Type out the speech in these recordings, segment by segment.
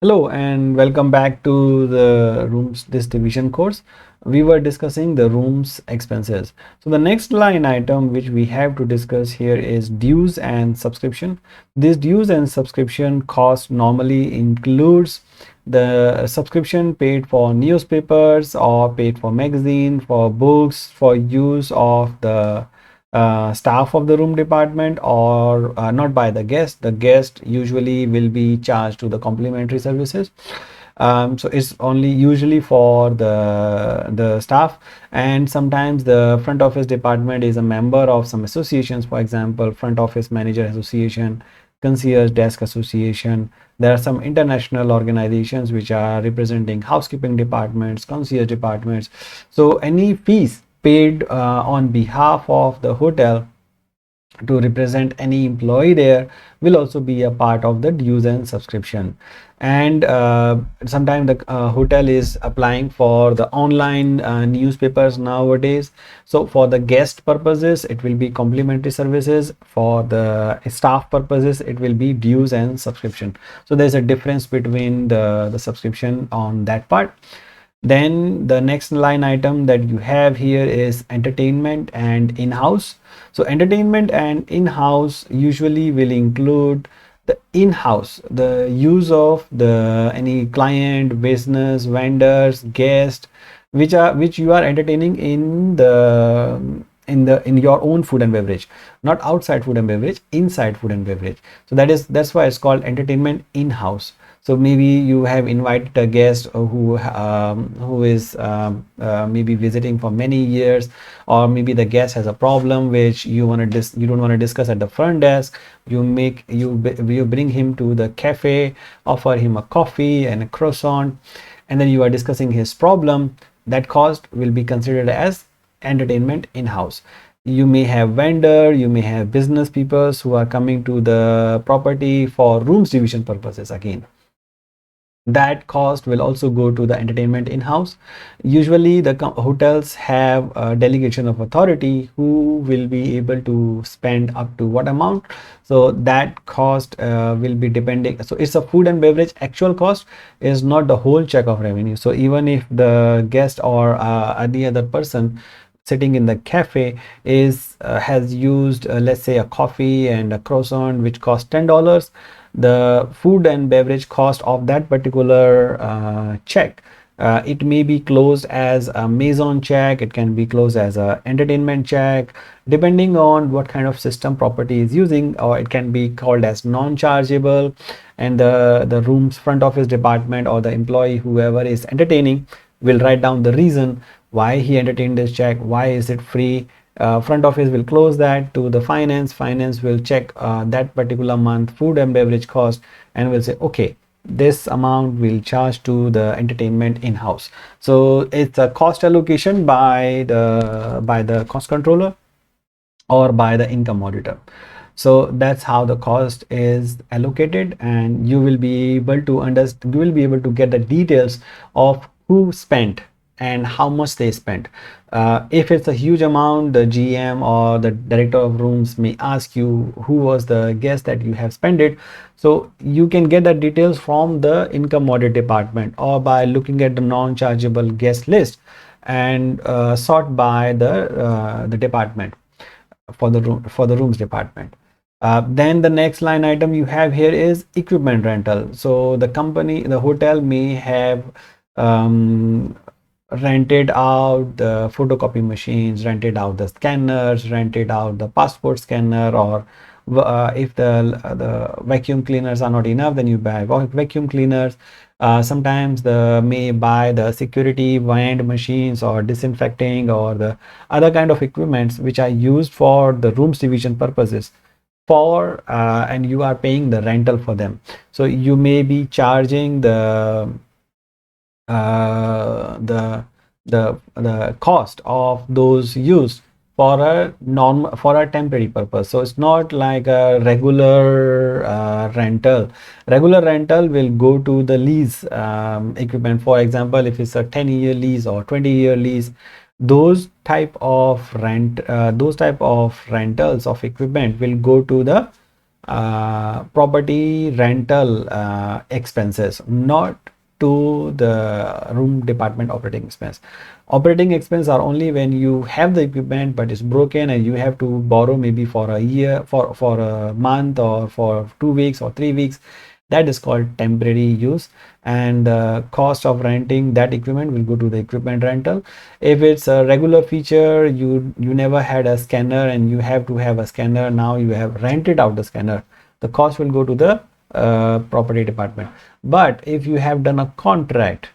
Hello and welcome back to the rooms distribution course. We were discussing the rooms expenses. So the next line item which we have to discuss here is dues and subscription. This dues and subscription cost normally includes the subscription paid for newspapers or paid for magazine, for books, for use of the staff of the room department, or not by the guest. The guest usually will be charged to the complimentary services. So it's only usually for the staff, and sometimes the front office department is a member of some associations. For example, front office manager association, concierge desk association. There are some international organizations which are representing housekeeping departments, concierge departments. So any fees paid on behalf of the hotel to represent any employee there will also be a part of the dues and subscription. And sometimes the hotel is applying for the online newspapers nowadays. So for the guest purposes it will be complimentary services, for the staff purposes it will be dues and subscription. So there's a difference between the subscription on that part. Then the next line item that you have here is entertainment and in-house. So entertainment and in-house usually will include the in-house, the use of the any client, business, vendors, guest, which you are entertaining in the in your own food and beverage, not outside food and beverage, inside food and beverage. So that's why it's called entertainment in-house. So maybe you have invited a guest who is maybe visiting for many years, or maybe the guest has a problem which you don't want to discuss at the front desk. You bring him to the cafe, offer him a coffee and a croissant, and then you are discussing his problem. That cost will be considered as entertainment in-house. You may have vendor, you may have business people who are coming to the property for rooms division purposes. Again, that cost will also go to the entertainment in-house. Usually the hotels have a delegation of authority who will be able to spend up to what amount. So that cost will be depending. So it's a food and beverage actual cost, is not the whole check of revenue. So even if the guest or any other person sitting in the cafe is has used let's say a coffee and a croissant which cost $10, the food and beverage cost of that particular check, it may be closed as a maison check, it can be closed as a entertainment check, depending on what kind of system property is using, or it can be called as non-chargeable. And the room's front office department or the employee, whoever is entertaining, will write down the reason why he entertained this check, why is it free. Front office will close that to the finance will check that particular month food and beverage cost, and will say okay, this amount will charge to the entertainment in-house. So it's a cost allocation by the cost controller or by the income auditor. So that's how the cost is allocated, and you will be able to understand, you will be able to get the details of who spent and how much they spent. If it's a huge amount, the GM or the director of rooms may ask you who was the guest that you have spent it. So you can get the details from the income audit department, or by looking at the non-chargeable guest list and sort by the department for the rooms department. Then the next line item you have here is equipment rental. So the hotel may have rented out the photocopy machines, rented out the scanners, rented out the passport scanner, or if the vacuum cleaners are not enough, then you buy vacuum cleaners. Sometimes the may buy the security wand machines or disinfecting or the other kind of equipments which are used for the rooms division purposes, for and you are paying the rental for them. So you may be charging the cost of those used for a temporary purpose. So it's not like a regular rental. Regular rental will go to the lease equipment. For example, if it's a 10-year lease or 20-year lease, those type of rentals of equipment will go to the property rental expenses, not to the room department operating expense. Operating expense are only when you have the equipment but it's broken and you have to borrow maybe for a year, for a month, or for 2 weeks or 3 weeks. That is called temporary use, and the cost of renting that equipment will go to the equipment rental. If it's a regular feature, you never had a scanner and you have to have a scanner, now you have rented out the scanner, the cost will go to the property department. But if you have done a contract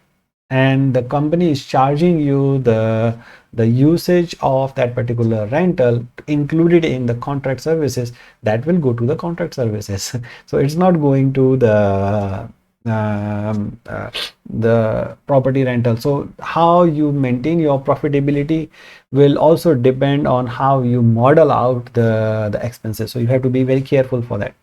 and the company is charging you the usage of that particular rental included in the contract services, that will go to the contract services. So it's not going to the property rental. So how you maintain your profitability will also depend on how you model out the expenses, so you have to be very careful for that.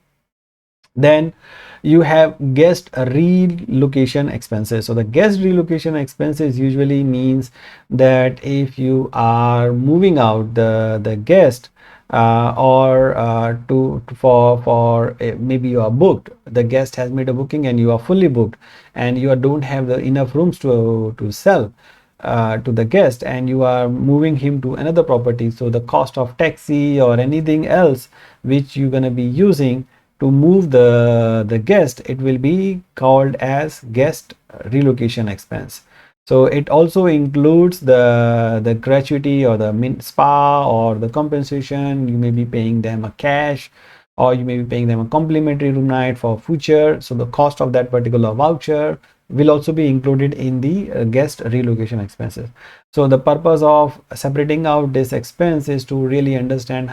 Then you have guest relocation expenses. So the guest relocation expenses usually means that if you are moving out the guest, or to for maybe you are booked, the guest has made a booking and you are fully booked and you don't have the enough rooms to sell to the guest, and you are moving him to another property. So the cost of taxi or anything else which you're going to be using to move the guest, it will be called as guest relocation expense. So it also includes the gratuity or the spa or the compensation. You may be paying them a cash, or you may be paying them a complimentary room night for future. So the cost of that particular voucher will also be included in the guest relocation expenses. So the purpose of separating out this expense is to really understand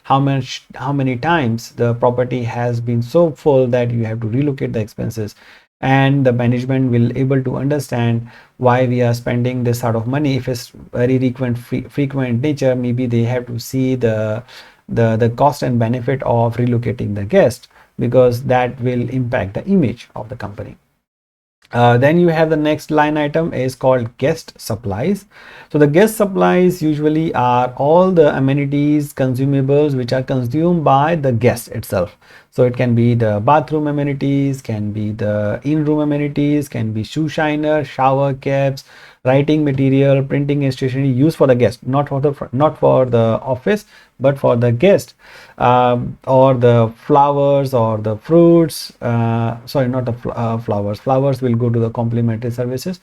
how many times the property has been so full that you have to relocate the expenses, and the management will able to understand why we are spending this sort of money. If it's very frequent nature, maybe they have to see the cost and benefit of relocating the guest, because that will impact the image of the company. Then you have the next line item is called guest supplies. So the guest supplies usually are all the amenities, consumables which are consumed by the guest itself. So it can be the bathroom amenities, can be the in-room amenities, can be shoe shiner, shower caps, writing material, printing stationery used for the guest, not for the office, but for the guest. Or the flowers or the fruits, sorry, not the flowers will go to the complimentary services,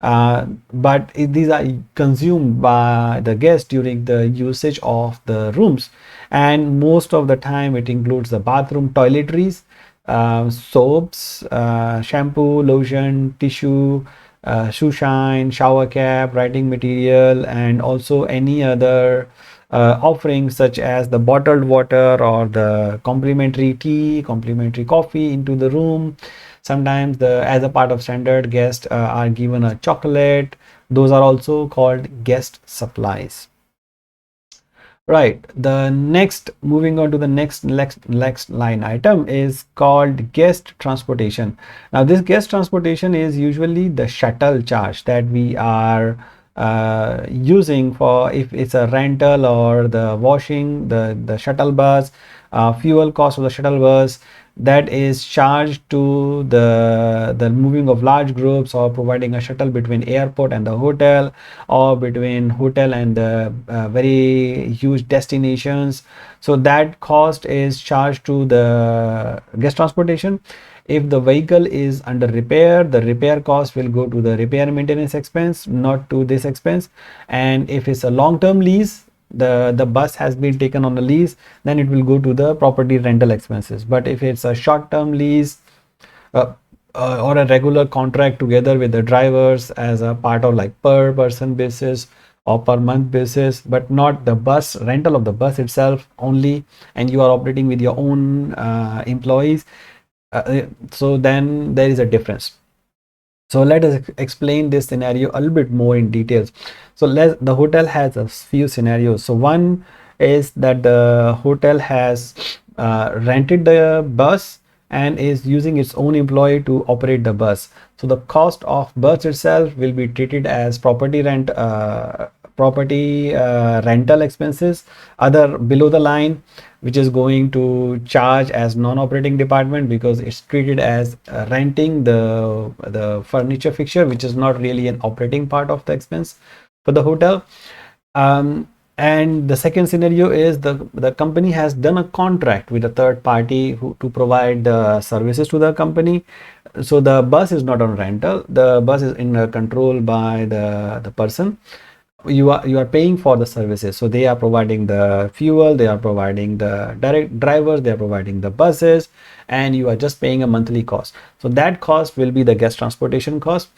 but these are consumed by the guest during the usage of the rooms, and most of the time it includes the bathroom toiletries, soaps, shampoo, lotion, tissue, shoe shine, shower cap, writing material, and also any other offerings such as the bottled water or the complimentary tea, complimentary coffee into the room. Sometimes as a part of standard, guests are given a chocolate. Those are also called guest supplies. Right, the next, moving on to the next line item is called guest transportation. Now this guest transportation is usually the shuttle charge that we are using for, if it's a rental or the washing, the shuttle bus, fuel cost of the shuttle bus, that is charged to the moving of large groups, or providing a shuttle between airport and the hotel, or between hotel and the very huge destinations. So that cost is charged to the guest transportation. If the vehicle is under repair, the repair cost will go to the repair maintenance expense, not to this expense. And if it's a long-term lease, the bus has been taken on a lease, then it will go to the property rental expenses. But if it's a short-term lease, or a regular contract together with the drivers as a part of like per person basis or per month basis, but not the bus rental of the bus itself only, and you are operating with your own employees, so then there is a difference. So let us explain this scenario a little bit more in details. So the hotel has a few scenarios. So one is that the hotel has rented the bus and is using its own employee to operate the bus. So the cost of bus itself will be treated as property rent property rental expenses, other below the line, which is going to charge as non-operating department because it's treated as renting the furniture fixture, which is not really an operating part of the expense for the hotel. And the second scenario is the company has done a contract with a third party to provide the services to the company. So the bus is not on rental, the bus is in control by the person. You are paying for the services, so they are providing the fuel, they are providing the direct drivers, they are providing the buses, and you are just paying a monthly cost. So that cost will be the guest transportation cost.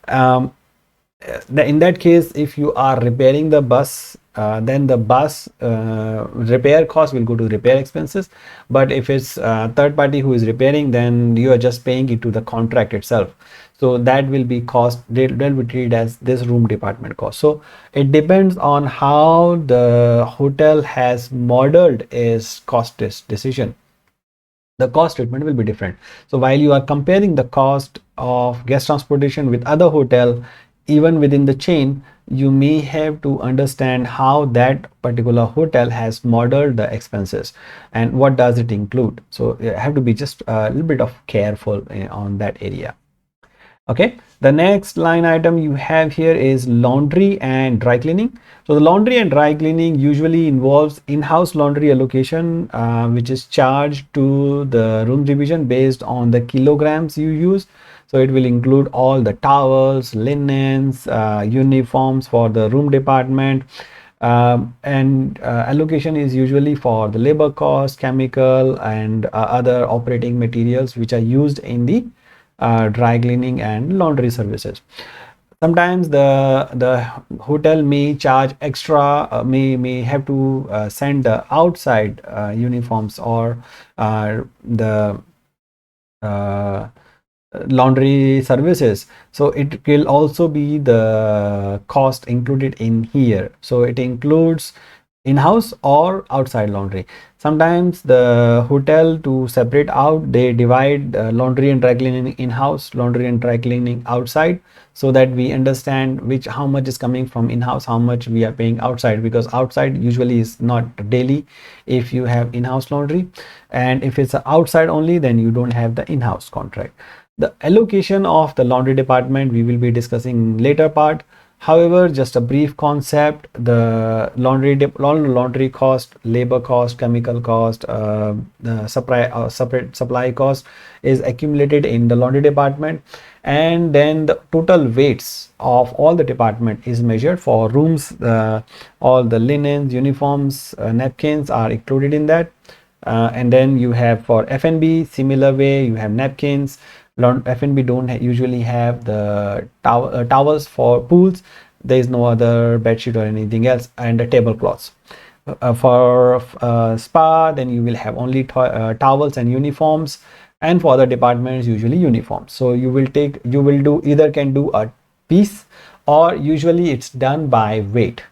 In that case, if you are repairing the bus, then the bus repair cost will go to repair expenses. But if it's third party who is repairing, then you are just paying it to the contract itself. So that will be cost, they'll be treated as this room department cost. So it depends on how the hotel has modeled its cost decision. The cost treatment will be different. So while you are comparing the cost of guest transportation with other hotel, even within the chain, you may have to understand how that particular hotel has modeled the expenses and what does it include. So you have to be just a little bit of careful on that area. Okay, the next line item you have here is laundry and dry cleaning. So the laundry and dry cleaning usually involves in-house laundry allocation, which is charged to the room division based on the kilograms you use. So it will include all the towels, linens, uniforms for the room department. And allocation is usually for the labor cost, chemical, and other operating materials which are used in the dry cleaning and laundry services. Sometimes the hotel may charge extra, may have to send the outside uniforms or the laundry services. So it will also be the cost included in here. So it includes in-house or outside laundry. Sometimes the hotel, to separate out, they divide laundry and dry cleaning in-house, laundry and dry cleaning outside, so that we understand how much is coming from in-house, how much we are paying outside, because outside usually is not daily if you have in-house laundry, and if it's outside only, then you don't have the in-house contract. The allocation of the laundry department we will be discussing later part. However, just a brief concept: the laundry cost, labor cost, chemical cost, the separate supply cost is accumulated in the laundry department, and then the total weights of all the department is measured for rooms. All the linens, uniforms, napkins are included in that, and then you have for F&B, similar way you have napkins. F&B don't usually have the towels for pools. There is no other bedsheet or anything else, and the tablecloths. For spa, then you will have only towels and uniforms, and for other departments usually uniforms. So you will do either can do a piece, or usually it's done by weight.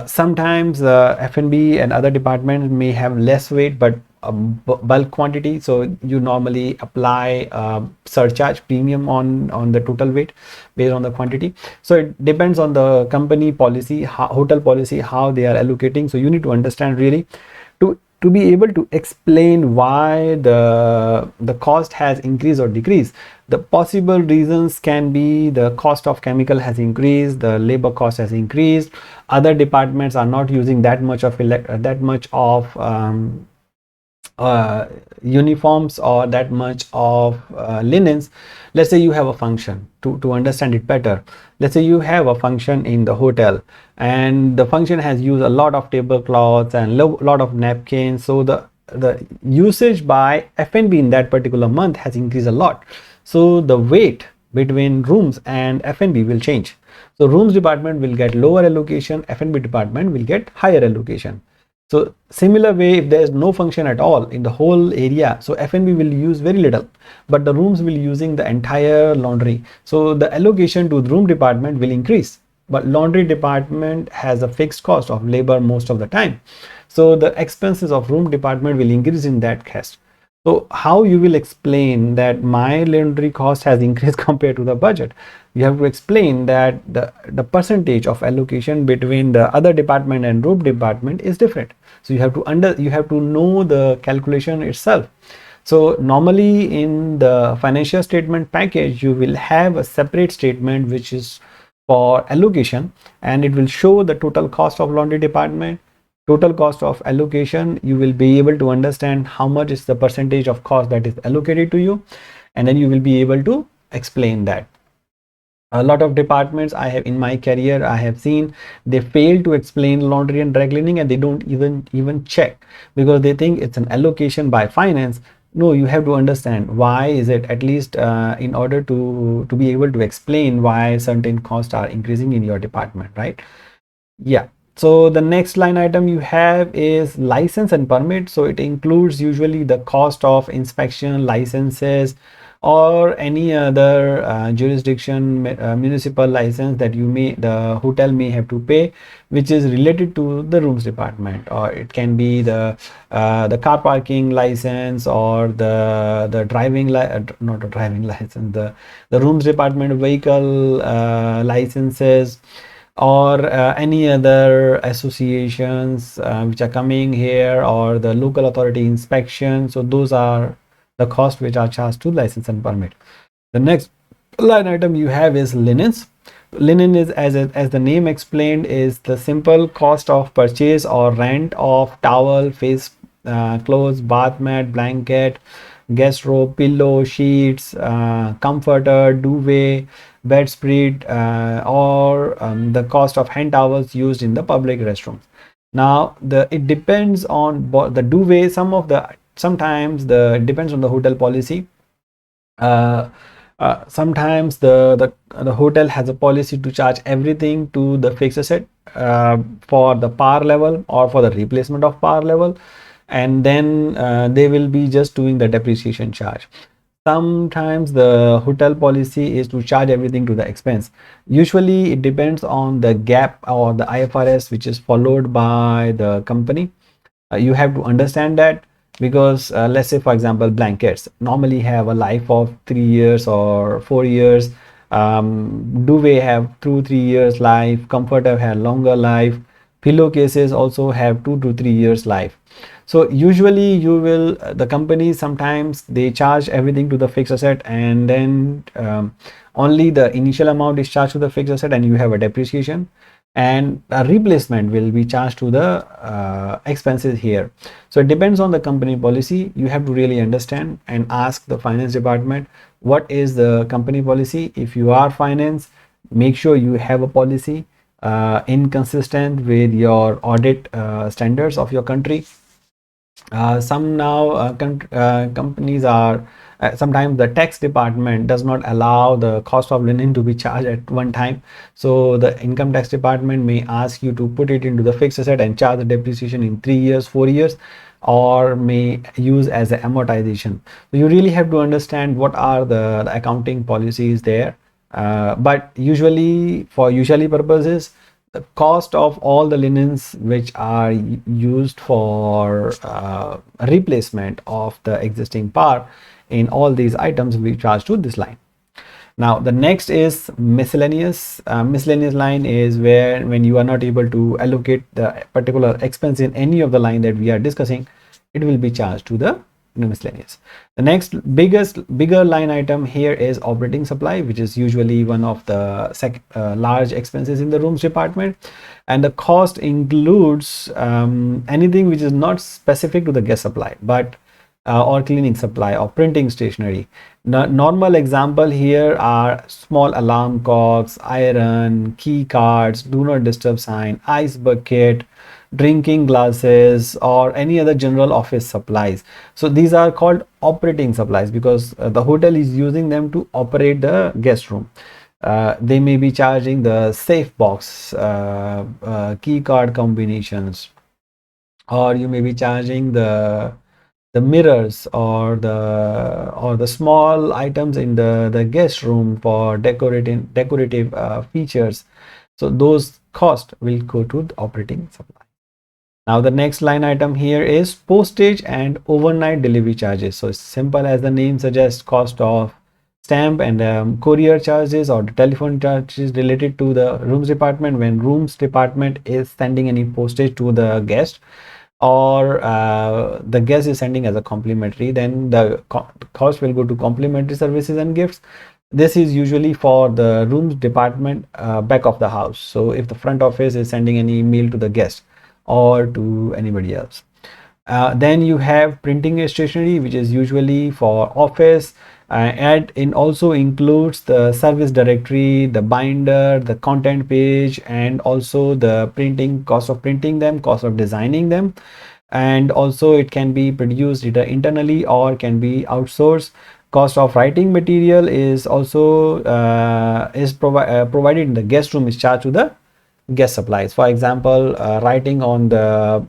Sometimes F&B and other departments may have less weight but bulk quantity, so you normally apply surcharge premium on the total weight based on the quantity. So it depends on the company policy, hotel policy, how they are allocating. So you need to understand really to be able to explain why the cost has increased or decreased. The possible reasons can be the cost of chemical has increased, the labor cost has increased, other departments are not using that much of uniforms or that much of linens. Let's say you have a function, to understand it better. Let's say you have a function in the hotel, and the function has used a lot of tablecloths and lot of napkins. So the usage by F&B in that particular month has increased a lot. So the weight between rooms and F&B will change. So rooms department will get lower allocation, F&B department will get higher allocation. So similar way, if there is no function at all in the whole area, so F&B will use very little, but the rooms will using the entire laundry. So the allocation to the room department will increase, but laundry department has a fixed cost of labor most of the time. So the expenses of room department will increase in that case. So how you will explain that my laundry cost has increased compared to the budget? You have to explain that the percentage of allocation between the other department and room department is different. So you have to know the calculation itself. So normally in the financial statement package, you will have a separate statement which is for allocation, and it will show the total cost of laundry department, total cost of allocation. You will be able to understand how much is the percentage of cost that is allocated to you, and then you will be able to explain that. A lot of departments I have in my career, I have seen they fail to explain laundry and dry cleaning, and they don't even check because they think it's an allocation by finance. No, you have to understand why is it, at least in order to be able to explain why certain costs are increasing in your department, right? Yeah. So the next line item you have is license and permit. So it includes usually the cost of inspection, licenses, or any other jurisdiction municipal license that the hotel may have to pay, which is related to the rooms department. Or it can be the car parking license, or the not a driving license, the rooms department vehicle licenses, or any other associations which are coming here, or the local authority inspection. So those are the costs which are charged to license and permit. The next line item you have is linens. Linen is, as the name explained, is the simple cost of purchase or rent of towel, face clothes, bath mat, blanket, guest robe, pillow, sheets, comforter, duvet, bedspread, or the cost of hand towels used in the public restrooms. Now, it depends on the duvet. Sometimes it depends on the hotel policy. Uh, Sometimes the hotel has a policy to charge everything to the fixed asset for the par level or for the replacement of par level, and then they will be just doing the depreciation charge. Sometimes the hotel policy is to charge everything to the expense. Usually it depends on the GAAP or the IFRS which is followed by the company. You have to understand that, because let's say for example blankets normally have a life of 3 years or 4 years. Duvet have 2 3 years life, comforter have longer life, pillowcases also have 2 to 3 years life. So usually the company sometimes they charge everything to the fixed asset, and then only the initial amount is charged to the fixed asset, and you have a depreciation, and a replacement will be charged to the expenses here. So it depends on the company policy. You have to really understand and ask the finance department what is the company policy. If you are finance, make sure you have a policy inconsistent with your audit standards of your country. Some now companies are sometimes the tax department does not allow the cost of linen to be charged at one time. So the income tax department may ask you to put it into the fixed asset and charge the depreciation in 3 years, 4 years, or may use as an amortization. So you really have to understand what are the accounting policies there. But usually for usually purposes, the cost of all the linens which are used for replacement of the existing par in all these items we charge to this line. Now the next is miscellaneous. Miscellaneous line is where when you are not able to allocate the particular expense in any of the line that we are discussing, it will be charged to the miscellaneous. The next bigger line item here is operating supply, which is usually one of the large expenses in the rooms department, and the cost includes anything which is not specific to the guest supply, but or cleaning supply or printing stationery. Normal example here are small alarm clocks, iron, key cards, do not disturb sign, ice bucket, drinking glasses, or any other general office supplies. So these are called operating supplies because the hotel is using them to operate the guest room. They may be charging the safe box, key card combinations, or you may be charging the mirrors or the small items in the guest room for decorative features. So those costs will go to the operating supply. Now the next line item here is postage and overnight delivery charges. So it's simple as the name suggests, cost of stamp and courier charges or the telephone charges related to the rooms department when rooms department is sending any postage to the guest, or the guest is sending as a complimentary, then the cost will go to complimentary services and gifts. This is usually for the rooms department back of the house. So if the front office is sending any email to the guest or to anybody else. Then you have printing and stationery, which is usually for office, and it also includes the service directory, the binder, the content page, and also the printing, cost of printing them, cost of designing them. And also it can be produced either internally or can be outsourced. Cost of writing material is also provided in the guest room, is charged to the guest supplies. For example, writing on the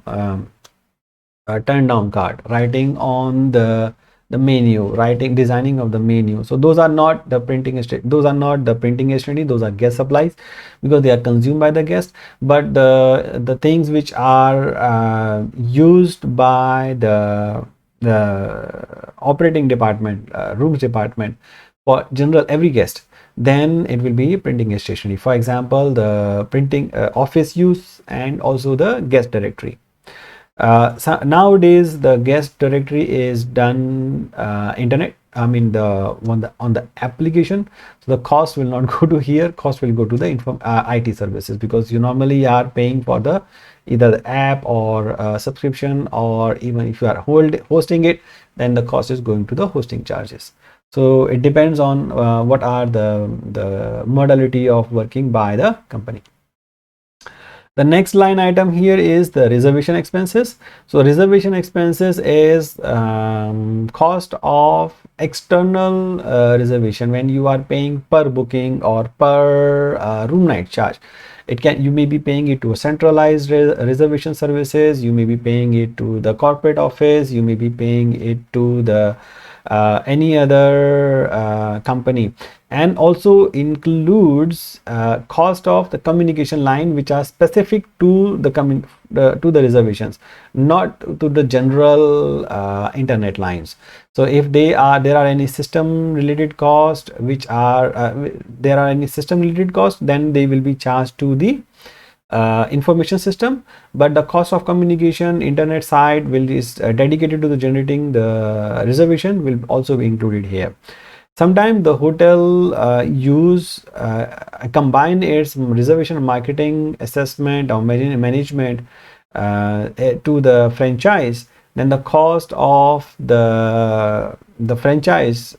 turn down card, writing on the menu, writing, designing of the menu. So those are not the printing those are not the printing stationery, those are guest supplies because they are consumed by the guest. But the things which are used by the operating department, rooms department, for general every guest, then it will be printing and stationery. For example, the printing office use and also the guest directory. So nowadays the guest directory is done internet, I mean the on the application. So the cost will not go to here, cost will go to the IT services, because you normally are paying for the either the app or subscription, or even if you are hosting it, then the cost is going to the hosting charges. So it depends on what are the modality of working by the company. The next line item here is the reservation expenses. So reservation expenses is cost of external reservation when you are paying per booking or per room night charge. You may be paying it to a centralized reservation services, you may be paying it to the corporate office, you may be paying it to the any other company, and also includes cost of the communication line which are specific to the reservations, not to the general internet lines. So if there are any system related cost which are then they will be charged to the information system, but the cost of communication internet side is dedicated to the generating the reservation, will also be included here. Sometimes the hotel combine its reservation marketing assessment or management to the franchise. Then the cost of the franchise